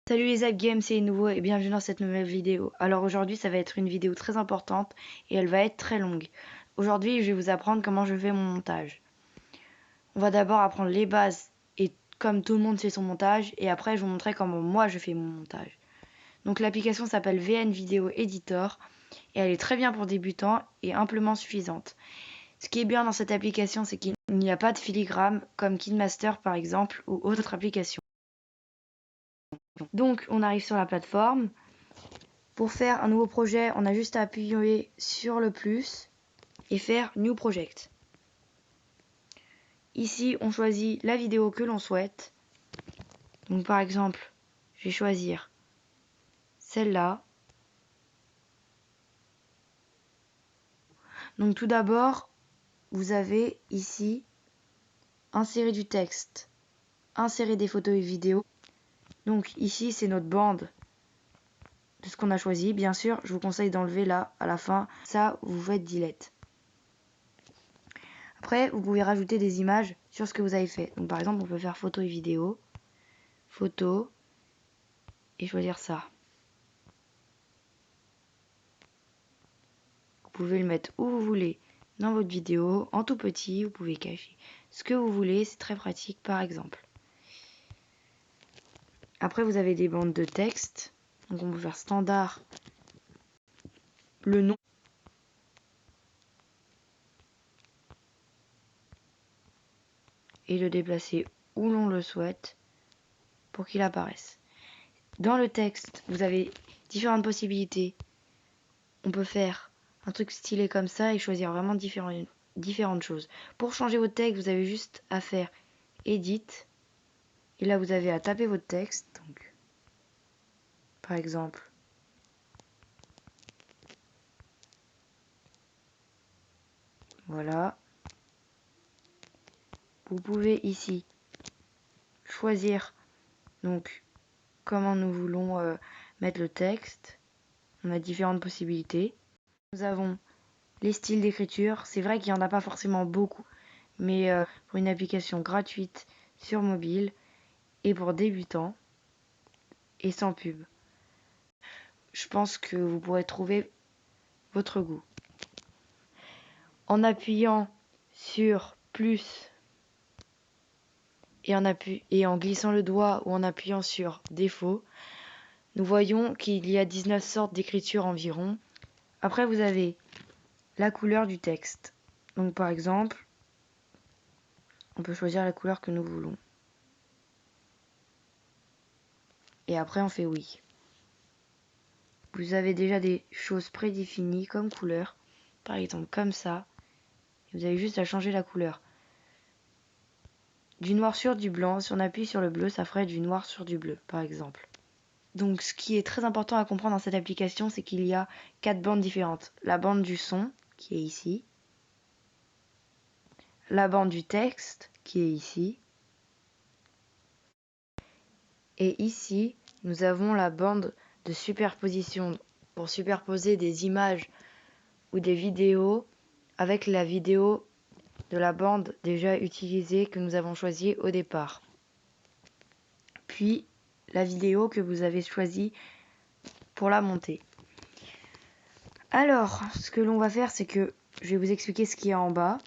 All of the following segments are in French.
Salut les Zap Games, c'est nouveau et bienvenue dans cette nouvelle vidéo. Alors aujourd'hui ça va être une vidéo très importante et elle va être très longue. Aujourd'hui je vais vous apprendre comment je fais mon montage. On va d'abord apprendre les bases et comme tout le monde fait son montage et après je vous montrerai comment moi je fais mon montage. Donc l'application s'appelle VN Video Editor et elle est très bien pour débutants et amplement suffisante. Ce qui est bien dans cette application c'est qu'il n'y a pas de filigrane comme KineMaster par exemple ou autre application. Donc on arrive sur la plateforme. Pour faire un nouveau projet, on a juste à appuyer sur le plus et faire New Project. Ici, on choisit la vidéo que l'on souhaite. Donc par exemple, je vais choisir celle-là. Donc tout d'abord, vous avez ici insérer du texte, insérer des photos et vidéos. Donc ici, c'est notre bande de ce qu'on a choisi. Bien sûr, je vous conseille d'enlever là à la fin. Ça, vous faites delete. Après, vous pouvez rajouter des images sur ce que vous avez fait. Donc par exemple, on peut faire photo et vidéo, photo, et choisir ça. Vous pouvez le mettre où vous voulez dans votre vidéo, en tout petit, vous pouvez cacher ce que vous voulez, c'est très pratique par exemple. Après vous avez des bandes de texte, donc on peut faire standard, le nom, et le déplacer où l'on le souhaite pour qu'il apparaisse. Dans le texte, vous avez différentes possibilités. On peut faire un truc stylé comme ça et choisir vraiment différentes choses. Pour changer votre texte, vous avez juste à faire Edit. Et là, vous avez à taper votre texte. Donc, par exemple, voilà. Vous pouvez ici choisir donc comment nous voulons mettre le texte. On a différentes possibilités. Nous avons les styles d'écriture. C'est vrai qu'il n'y en a pas forcément beaucoup, mais pour une application gratuite sur mobile et pour débutants et sans pub, je pense que vous pourrez trouver votre goût. En appuyant sur plus et en glissant le doigt ou en appuyant sur défaut, nous voyons qu'il y a 19 sortes d'écriture environ. Après, vous avez la couleur du texte. Donc par exemple, on peut choisir la couleur que nous voulons. Et après, on fait oui. Vous avez déjà des choses prédéfinies comme couleur. Par exemple, comme ça. Et vous avez juste à changer la couleur. Du noir sur du blanc, si on appuie sur le bleu, ça ferait du noir sur du bleu, par exemple. Donc ce qui est très important à comprendre dans cette application, c'est qu'il y a 4 bandes différentes. La bande du son, qui est ici. La bande du texte, qui est ici. Et ici, nous avons la bande de superposition pour superposer des images ou des vidéos avec la vidéo de la bande déjà utilisée que nous avons choisie au départ. Puis la vidéo que vous avez choisie pour la monter. Alors, ce que l'on va faire, c'est que je vais vous expliquer ce qu'il y a en bas.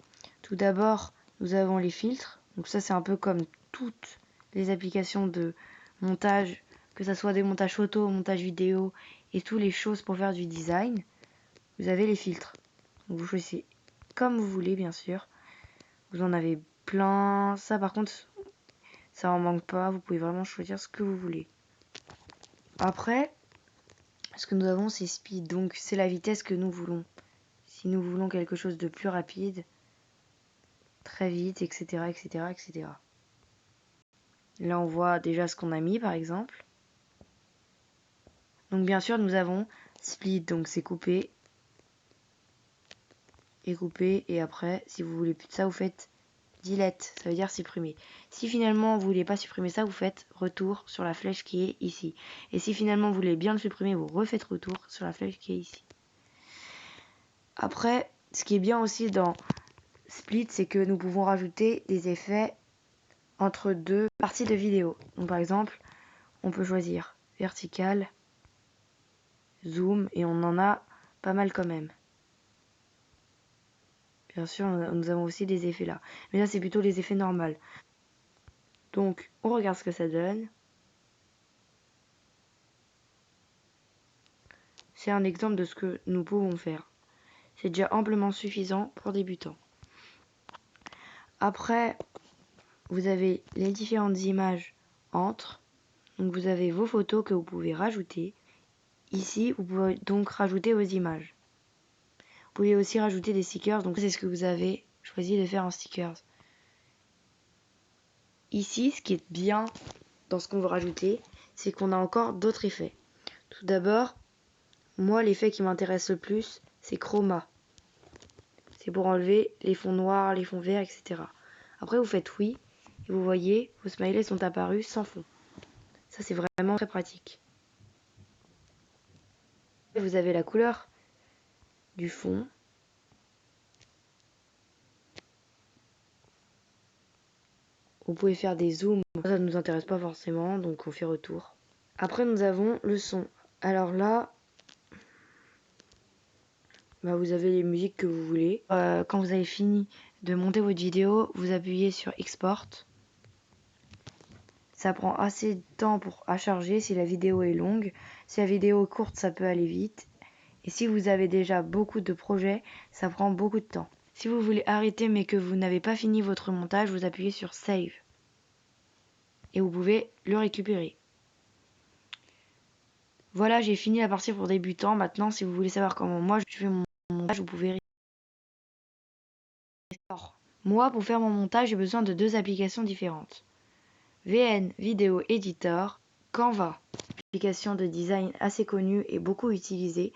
Tout d'abord, nous avons les filtres. Donc ça, c'est un peu comme toutes les applications de montage, que ce soit des montages photo, montage vidéo et toutes les choses pour faire du design. Vous avez les filtres. Donc vous choisissez comme vous voulez, bien sûr. Vous en avez plein. Ça, par contre, ça en manque pas. Vous pouvez vraiment choisir ce que vous voulez. Après, ce que nous avons, c'est speed. Donc c'est la vitesse que nous voulons. Si nous voulons quelque chose de plus rapide, très vite, etc., etc., etc. Là, on voit déjà ce qu'on a mis, par exemple. Donc, bien sûr, nous avons split, donc c'est couper et couper. Et après, si vous voulez plus de ça, vous faites delete, ça veut dire supprimer. Si finalement vous voulez pas supprimer ça, vous faites retour sur la flèche qui est ici. Et si finalement vous voulez bien le supprimer, vous refaites retour sur la flèche qui est ici. Après, ce qui est bien aussi dans split, c'est que nous pouvons rajouter des effets entre deux parties de vidéo. Donc par exemple, on peut choisir vertical, zoom, et on en a pas mal quand même. Bien sûr, nous avons aussi des effets là. Mais là, c'est plutôt les effets normaux. Donc, on regarde ce que ça donne. C'est un exemple de ce que nous pouvons faire. C'est déjà amplement suffisant pour débutants. Après, vous avez les différentes images entre. Donc, vous avez vos photos que vous pouvez rajouter. Ici, vous pouvez donc rajouter vos images. Vous pouvez aussi rajouter des stickers. Donc, c'est ce que vous avez choisi de faire en stickers. Ici, ce qui est bien dans ce qu'on veut rajouter, c'est qu'on a encore d'autres effets. Tout d'abord, moi, l'effet qui m'intéresse le plus, c'est chroma. C'est pour enlever les fonds noirs, les fonds verts, etc. Après, vous faites oui, et vous voyez, vos smileys sont apparus sans fond. Ça, c'est vraiment très pratique. Vous avez la couleur du fond. Vous pouvez faire des zooms. Ça ne nous intéresse pas forcément, donc on fait retour. Après, nous avons le son. Alors là, vous avez les musiques que vous voulez. Quand vous avez fini de monter votre vidéo, vous appuyez sur Export. Ça prend assez de temps à charger si la vidéo est longue. Si la vidéo est courte, ça peut aller vite. Et si vous avez déjà beaucoup de projets, ça prend beaucoup de temps. Si vous voulez arrêter mais que vous n'avez pas fini votre montage, vous appuyez sur Save. Et vous pouvez le récupérer. Voilà, j'ai fini la partie pour débutants. Maintenant, si vous voulez savoir comment moi je fais mon montage, vous pouvez... Alors, moi, pour faire mon montage, j'ai besoin de 2 applications différentes. VN Video Editor, Canva, application de design assez connue et beaucoup utilisée.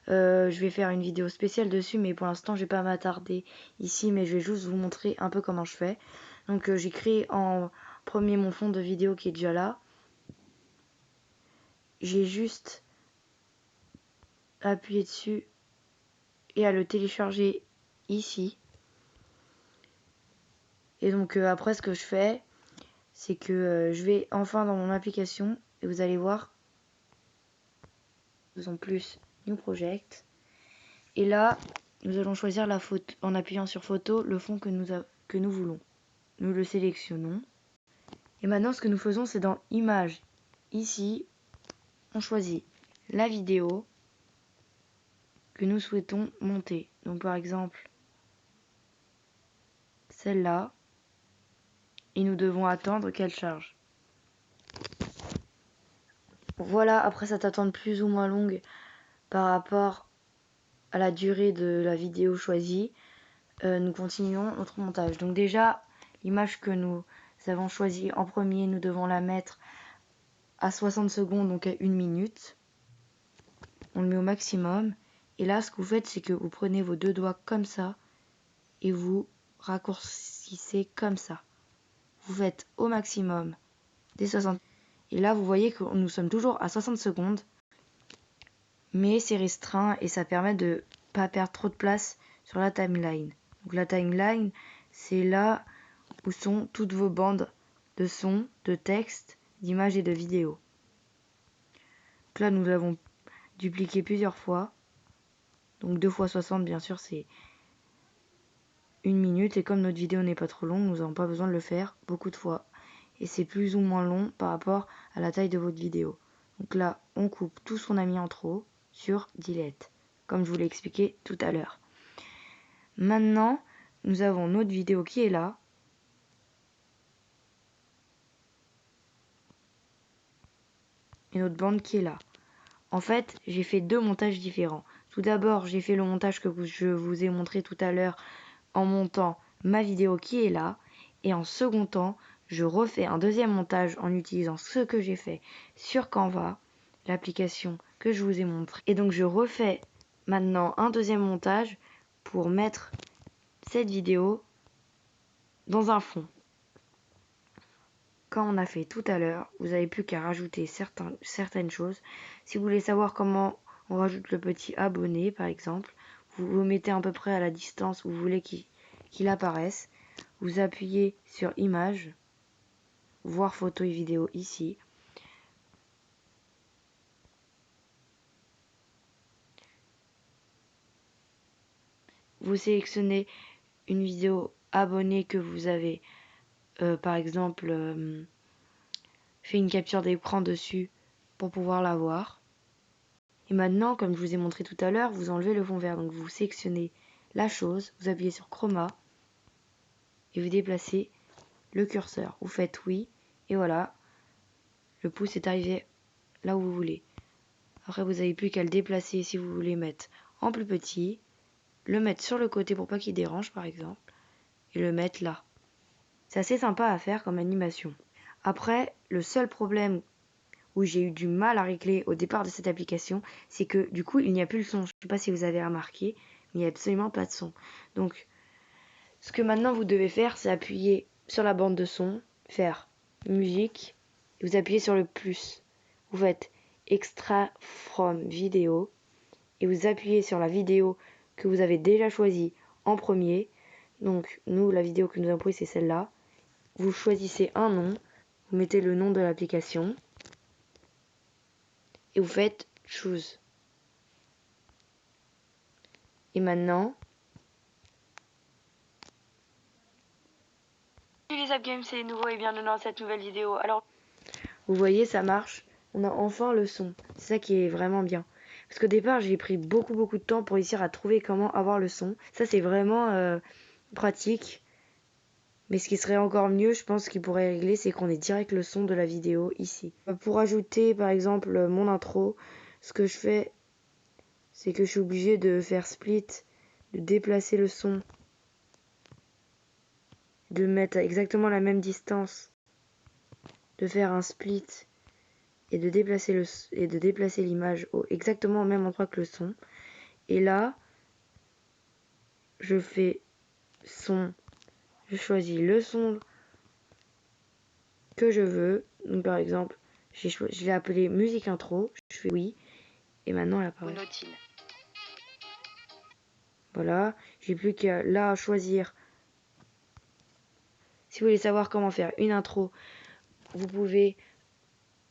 Je vais faire une vidéo spéciale dessus, mais pour l'instant je vais pas m'attarder ici, mais je vais juste vous montrer un peu comment je fais. Donc j'ai créé en premier mon fond de vidéo qui est déjà là. J'ai juste appuyé dessus et à le télécharger ici. Et donc après ce que je fais, c'est que je vais enfin dans mon application et vous allez voir, faisons plus New Project. Et là, nous allons choisir la photo en appuyant sur photo, le fond que nous voulons. Nous le sélectionnons. Et maintenant, ce que nous faisons, c'est dans Images. Ici, on choisit la vidéo que nous souhaitons monter. Donc par exemple, celle-là. Et nous devons attendre qu'elle charge. Voilà, après cette attente plus ou moins longue par rapport à la durée de la vidéo choisie, nous continuons notre montage. Donc déjà, l'image que nous avons choisie en premier, nous devons la mettre à 60 secondes, donc à 1 minute. On le met au maximum. Et là, ce que vous faites, c'est que vous prenez vos 2 doigts comme ça et vous raccourcissez comme ça. Vous faites au maximum des 60. Et là, vous voyez que nous sommes toujours à 60 secondes. Mais c'est restreint et ça permet de pas perdre trop de place sur la timeline. Donc la timeline, c'est là où sont toutes vos bandes de son, de texte, d'images et de vidéos. Donc là, nous l'avons dupliqué plusieurs fois. Donc 2 fois 60, bien sûr, c'est 1 minute. Et comme notre vidéo n'est pas trop longue, nous n'avons pas besoin de le faire beaucoup de fois. Et c'est plus ou moins long par rapport à la taille de votre vidéo. Donc là, on coupe tout ce qu'on a mis en trop sur Delete, comme je vous l'ai expliqué tout à l'heure. Maintenant, nous avons notre vidéo qui est là. Et notre bande qui est là. En fait, j'ai fait 2 montages différents. Tout d'abord, j'ai fait le montage que je vous ai montré tout à l'heure en montant ma vidéo qui est là. Et en second temps, je refais un deuxième montage en utilisant ce que j'ai fait sur Canva, l'application que je vous ai montré. Et donc je refais maintenant un deuxième montage pour mettre cette vidéo dans un fond. Comme on a fait tout à l'heure, vous n'avez plus qu'à rajouter certaines choses. Si vous voulez savoir comment on rajoute le petit abonné, par exemple, vous vous mettez à peu près à la distance où vous voulez qu'il apparaisse. Vous appuyez sur Images, voir photo et vidéo ici. vous sélectionnez une vidéo abonnée que vous avez, par exemple, fait une capture d'écran dessus pour pouvoir la voir. Et maintenant, comme je vous ai montré tout à l'heure, vous enlevez le fond vert. Donc vous sélectionnez la chose, vous appuyez sur Chroma et vous déplacez le curseur. Vous faites oui et voilà, le pouce est arrivé là où vous voulez. Après, vous n'avez plus qu'à le déplacer si vous voulez mettre en plus petit, le mettre sur le côté pour pas qu'il dérange par exemple, et le mettre là. C'est assez sympa à faire comme animation. Après, le seul problème où j'ai eu du mal à régler au départ de cette application, c'est que du coup, il n'y a plus le son. Je ne sais pas si vous avez remarqué, mais il n'y a absolument pas de son. Donc, ce que maintenant vous devez faire, c'est appuyer sur la bande de son, faire musique, et vous appuyez sur le plus. Vous faites extra from vidéo, et vous appuyez sur la vidéo que vous avez déjà choisie en premier. Donc, nous, la vidéo que nous avons prise, c'est celle-là. Vous choisissez un nom, vous mettez le nom de l'application, et vous faites choose. Et maintenant, salut les AppGames, c'est nouveau et bienvenue dans cette nouvelle vidéo. Alors, vous voyez, ça marche. On a enfin le son. C'est ça qui est vraiment bien. Parce qu'au départ, j'ai pris beaucoup de temps pour réussir à trouver comment avoir le son. Ça, c'est vraiment pratique. Mais ce qui serait encore mieux, je pense qu'il pourrait régler, c'est qu'on ait direct le son de la vidéo ici. Pour ajouter, par exemple, mon intro, ce que je fais, c'est que je suis obligée de faire split, de déplacer le son, de mettre exactement la même distance, de faire un split et de déplacer l'image exactement au même endroit que le son. Et là, je fais son, je choisis le son que je veux. Donc par exemple, je l'ai appelé musique intro, je fais oui, et maintenant elle apparaît. Voilà, j'ai plus qu'à là choisir. Si vous voulez savoir comment faire une intro, vous pouvez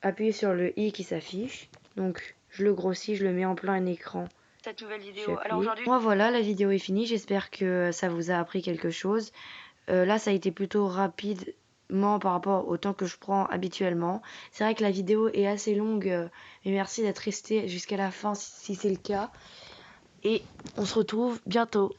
appuyer sur le i qui s'affiche. Donc je le grossis, je le mets en plein écran. Cette nouvelle vidéo. Alors aujourd'hui, moi voilà, la vidéo est finie. J'espère que ça vous a appris quelque chose. Là, ça a été plutôt rapidement par rapport au temps que je prends habituellement. C'est vrai que la vidéo est assez longue, mais merci d'être resté jusqu'à la fin si c'est le cas. Et on se retrouve bientôt.